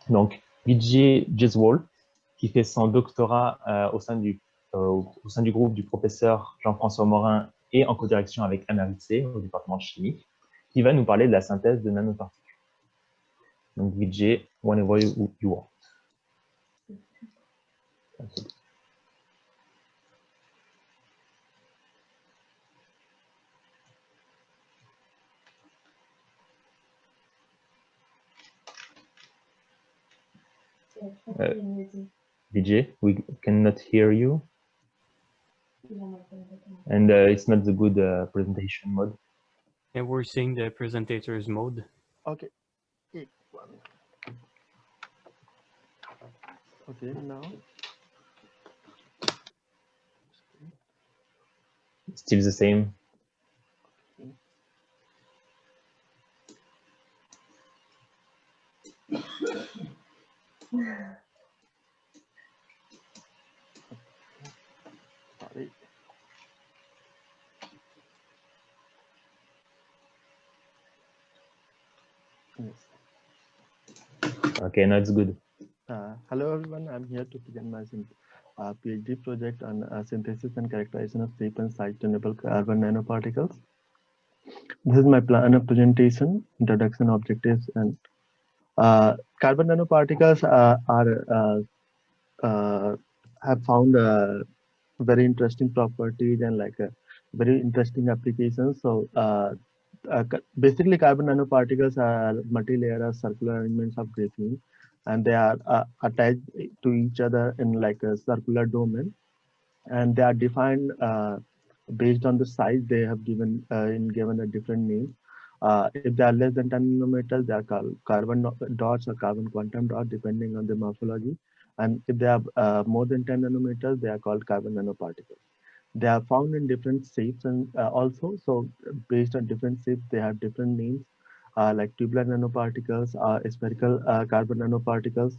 Donc, Vijay Jaiswal, qui fait son doctorat au sein du groupe du professeur Jean-François Morin et en co-direction avec MRIC au département de chimie, qui va nous parler de la synthèse de nanoparticules. Donc, Vijay, whenever you want. Vijay, we cannot hear you. And it's not the good presentation mode. And we're seeing the presenter's mode. Okay. Okay, now. Still the same. Sorry. Yes. Okay, now it's good. Hello everyone, I'm here to present my PhD project on synthesis and characterization of shape and size tunable carbon nanoparticles. This is my plan of presentation, introduction, objectives, and carbon nanoparticles have found very interesting properties and like very interesting applications. So basically carbon nanoparticles are multi-layer circular arrangements of graphene, and they are attached to each other in like a circular domain, and they are defined based on the size they have given a different name. If they are less than 10 nanometers, they are called carbon dots or carbon quantum dots, depending on the morphology. And if they are more than 10 nanometers, they are called carbon nanoparticles. They are found in different shapes and also, so based on different shapes, they have different names, like tubular nanoparticles, spherical carbon nanoparticles,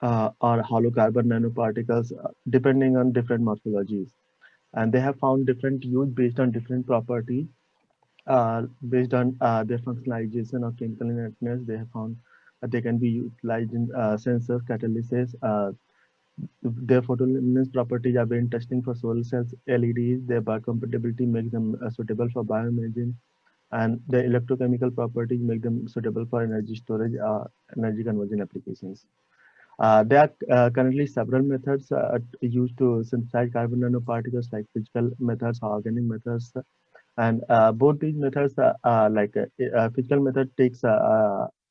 or hollow carbon nanoparticles, depending on different morphologies. And they have found different use based on different properties. Based on their functionalization or chemical inertness, they have found they can be utilized in sensors, catalysis. Their photoluminescence properties are very interesting for solar cells, LEDs. Their biocompatibility makes them suitable for bioimaging, and their electrochemical properties make them suitable for energy storage, energy conversion applications. There are currently several methods used to synthesize carbon nanoparticles, like physical methods or organic methods. And both these methods, like physical method takes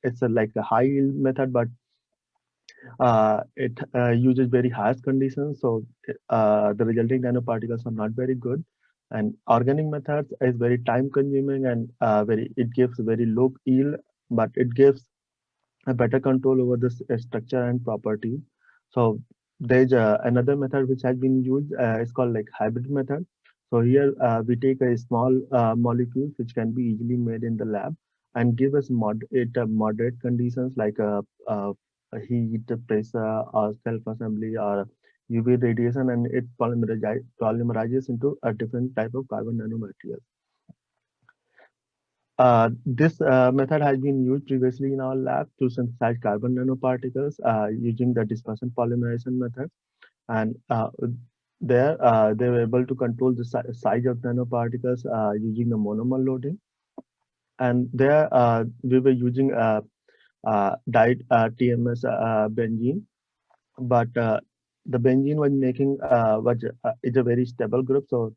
it's like a high yield method, but it uses very harsh conditions, so the resulting nanoparticles are not very good. And organic methods is very time consuming and it gives very low yield, but it gives a better control over the structure and property. So there's another method which has been used. It's called like hybrid method. So here we take a small molecule which can be easily made in the lab and give us moderate conditions like a heat, pressure, or self-assembly or UV radiation, and it polymerizes into a different type of carbon nanomaterial. This method has been used previously in our lab to synthesize carbon nanoparticles using the dispersion polymerization method. And there they were able to control the size of nanoparticles using the monomer loading. And there we were using dyed TMS benzene, but the benzene was making is a very stable group, so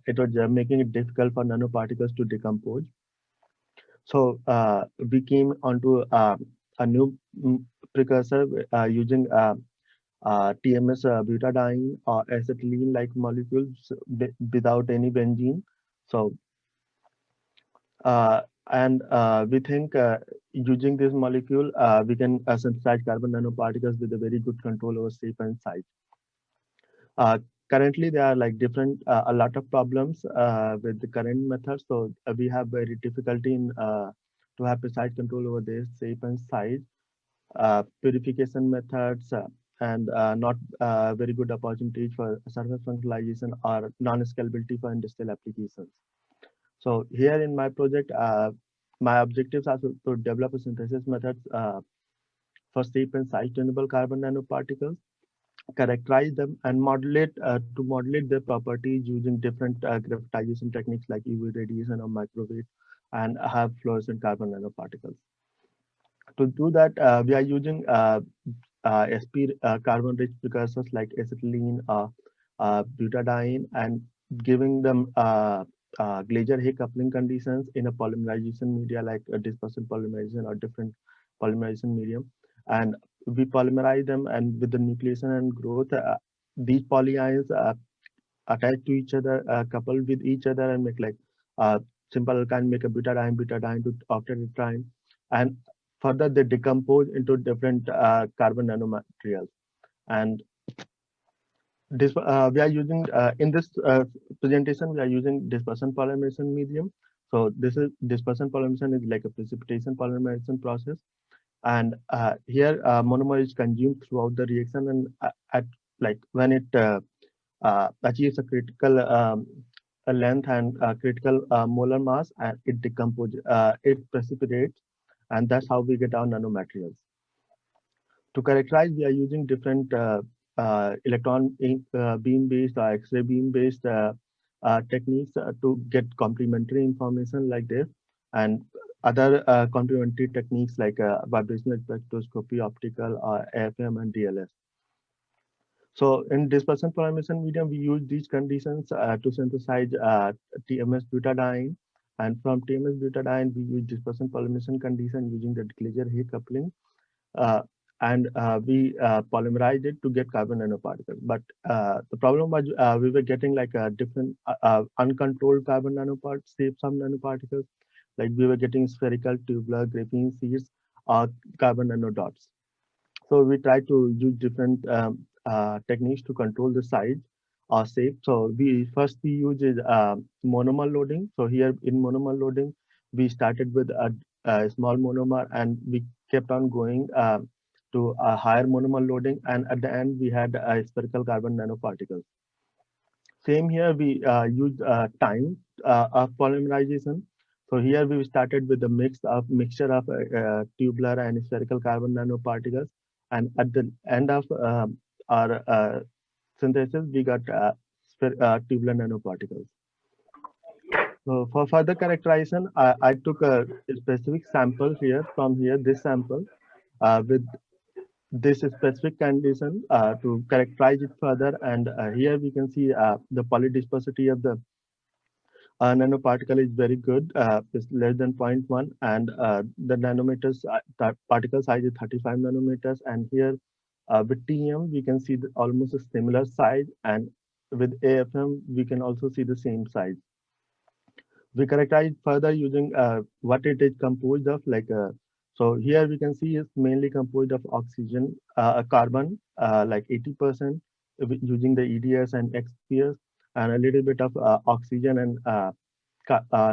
it was making it difficult for nanoparticles to decompose. So we came onto a new precursor using TMS butadiene or acetylene like molecules without any benzene. So and we think using this molecule, we can synthesize carbon nanoparticles with a very good control over shape and size. Currently, there are like different, a lot of problems with the current methods. So we have very difficulty in to have precise control over this shape and size, purification methods, and not very good opportunities for surface functionalization or non-scalability for industrial applications. So here in my project, my objectives are to develop a synthesis methods for safe and size-tunable carbon nanoparticles, characterize them, and modulate their properties using different graphitization techniques like UV radiation or microwave, and have fluorescent carbon nanoparticles. To do that, we are using sp carbon-rich precursors like acetylene, butadiene, and giving them Glaser-Hay coupling conditions in a polymerization media like a dispersion polymerization or different polymerization medium. And we polymerize them, and with the nucleation and growth, these polyions attach to each other, coupled with each other, and make like simple alkyne, make a butadiene to octatetraene, and further they decompose into different carbon nanomaterials. And this we are using in this presentation, we are using dispersion polymerization medium. So this is dispersion polymerization is like a precipitation polymerization process, and here monomer is consumed throughout the reaction, and at like when it achieves a critical length and critical molar mass, and it decomposes, it precipitates, and that's how we get our nanomaterials. To characterize, we are using different electron beam based or X-ray beam based techniques to get complementary information like this, and other complementary techniques like vibrational spectroscopy, optical, AFM, and DLS. So in dispersion polymerization medium, we use these conditions to synthesize TMS butadiene, and from TMS butadiene, we use dispersion polymerization condition using the Glaser-Hay coupling. Uh, and we polymerize it to get carbon nanoparticles. But the problem was we were getting like a different uncontrolled carbon nanoparticles, some nanoparticles, like we were getting spherical, tubular, graphene seeds, or carbon nanodots. So we try to use different techniques to control the size or shape. So we use is monomer loading. So here in monomer loading, we started with a small monomer, and we kept on going to a higher monomer loading, and at the end we had spherical carbon nanoparticles. Same here, we use time of polymerization. So here we started with a mixture of tubular and spherical carbon nanoparticles, and at the end of our synthesis, we got tubular nanoparticles. So for further characterization, I took a specific sample here from here, this sample with this specific condition to characterize it further. And here we can see the polydispersity of the nanoparticle is very good, it's less than 0.1, and the nanometers, particle size is 35 nanometers. And here with TM, we can see almost a similar size, and with AFM, we can also see the same size. We characterize further using what it is composed of, like so here we can see it's mainly composed of oxygen, carbon, like 80%, using the EDS and XPS, and a little bit of oxygen and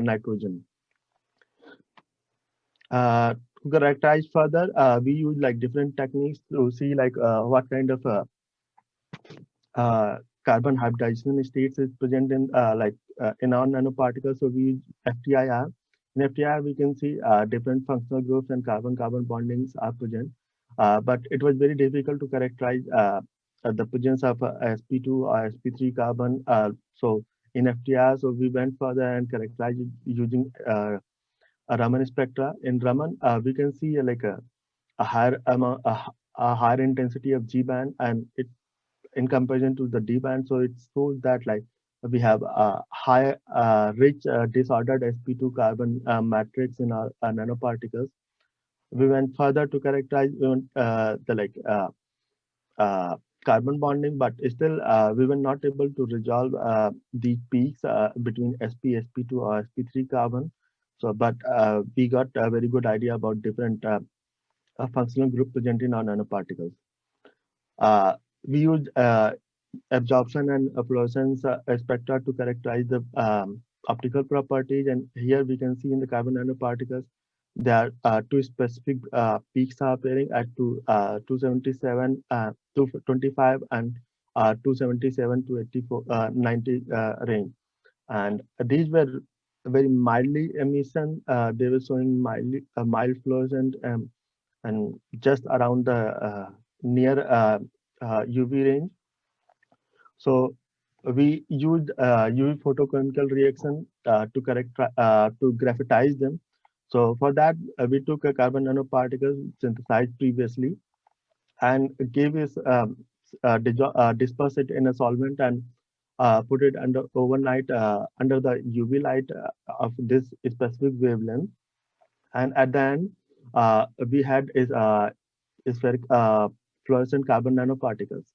nitrogen. To characterize further, we use like different techniques to see like what kind of carbon hybridization states is present in in our nanoparticles. So we use FTIR. In FTIR, we can see different functional groups and carbon-carbon bondings are present. But it was very difficult to characterize the presence of sp2 or sp3 carbon. So in FTIR, so we went further and characterized it using a Raman spectra. In Raman, we can see like a higher amount, a higher intensity of G band, and it in comparison to the D band. So it shows that like we have a high, rich, disordered sp2 carbon matrix in our nanoparticles. We went further to characterize carbon bonding, but still we were not able to resolve the peaks between sp2 or sp3 carbon. So, but we got a very good idea about different functional group present in our nanoparticles. We use absorption and fluorescence spectra to characterize the optical properties. And here we can see in the carbon nanoparticles, there are two specific peaks are appearing at 277, 225, and 277 to 84, 90 range. And these were very mildly emission. They were showing mild fluorescent and just around the near UV range. So we used UV photochemical reaction to to graphitize them. So for that, we took a carbon nanoparticles synthesized previously and gave it disperse it in a solvent and put it under overnight under the UV light of this specific wavelength. And at the end, we had spheric fluorescent carbon nanoparticles.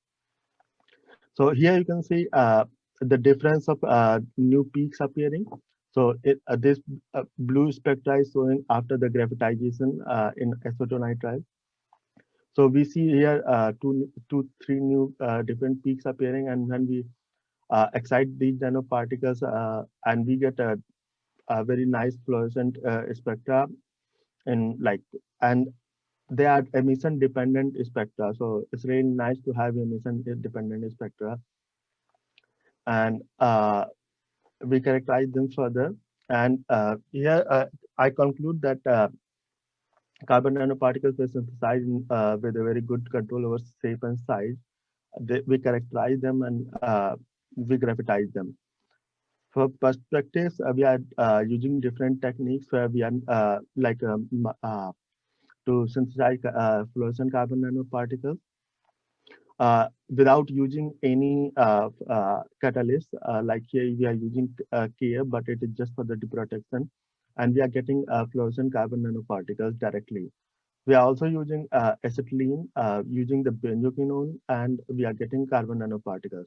So here you can see the difference of new peaks appearing. So this blue spectra is showing after the graphitization in acetonitrile. So we see here three new different peaks appearing, and when we excite these nanoparticles, and we get a very nice fluorescent spectra, and they are emission dependent spectra. So it's really nice to have emission dependent spectra, and we characterize them further. And here I conclude that carbon nanoparticles were synthesized with a very good control over shape and size. We characterize them and we graphitize them. For perspectives, we are using different techniques where we are to synthesize fluorescent carbon nanoparticles without using any catalyst. Like here, we are using KF, but it is just for the deprotection, and we are getting fluorescent carbon nanoparticles directly. We are also using acetylene, using the benzoquinone, and we are getting carbon nanoparticles.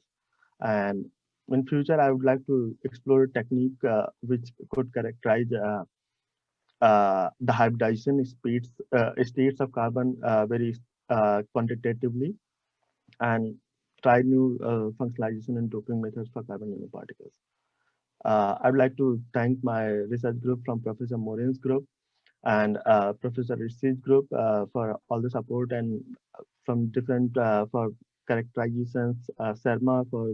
And in future, I would like to explore a technique which could characterize the hybridization states of carbon very quantitatively, and try new functionalization and doping methods for carbon nanoparticles. I would like to thank my research group from Professor Morin's group and Professor Rishi's group for all the support, and from different for characterizations, CERMA for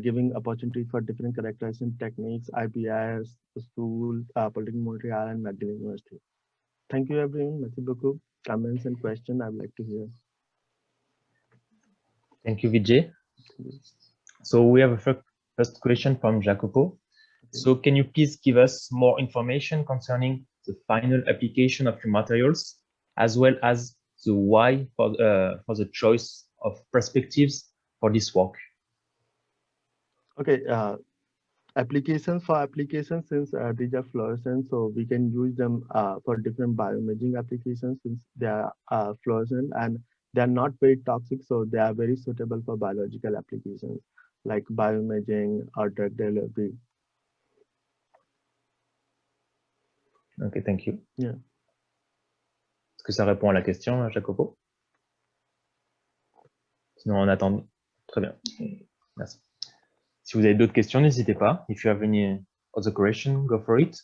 giving opportunities for different characterization techniques, IPIS, School, Polytechnic Montreal, and McGill University. Thank you, everyone. Merci beaucoup. Comments and questions I would like to hear. Thank you, Vijay. So we have a first question from Jacopo. Okay. So can you please give us more information concerning the final application of your materials, as well as the why for the choice of perspectives for this work? Okay, applications, since these are fluorescent, so we can use them for different bioimaging applications since they are fluorescent and they are not very toxic, so they are very suitable for biological applications like bioimaging or drug delivery. Ok, thank you. Yeah. Est-ce que ça répond à la question, Jacopo? Sinon, on attend. Très bien. Merci. Si vous avez d'autres questions, n'hésitez pas. If you have any other question, go for it.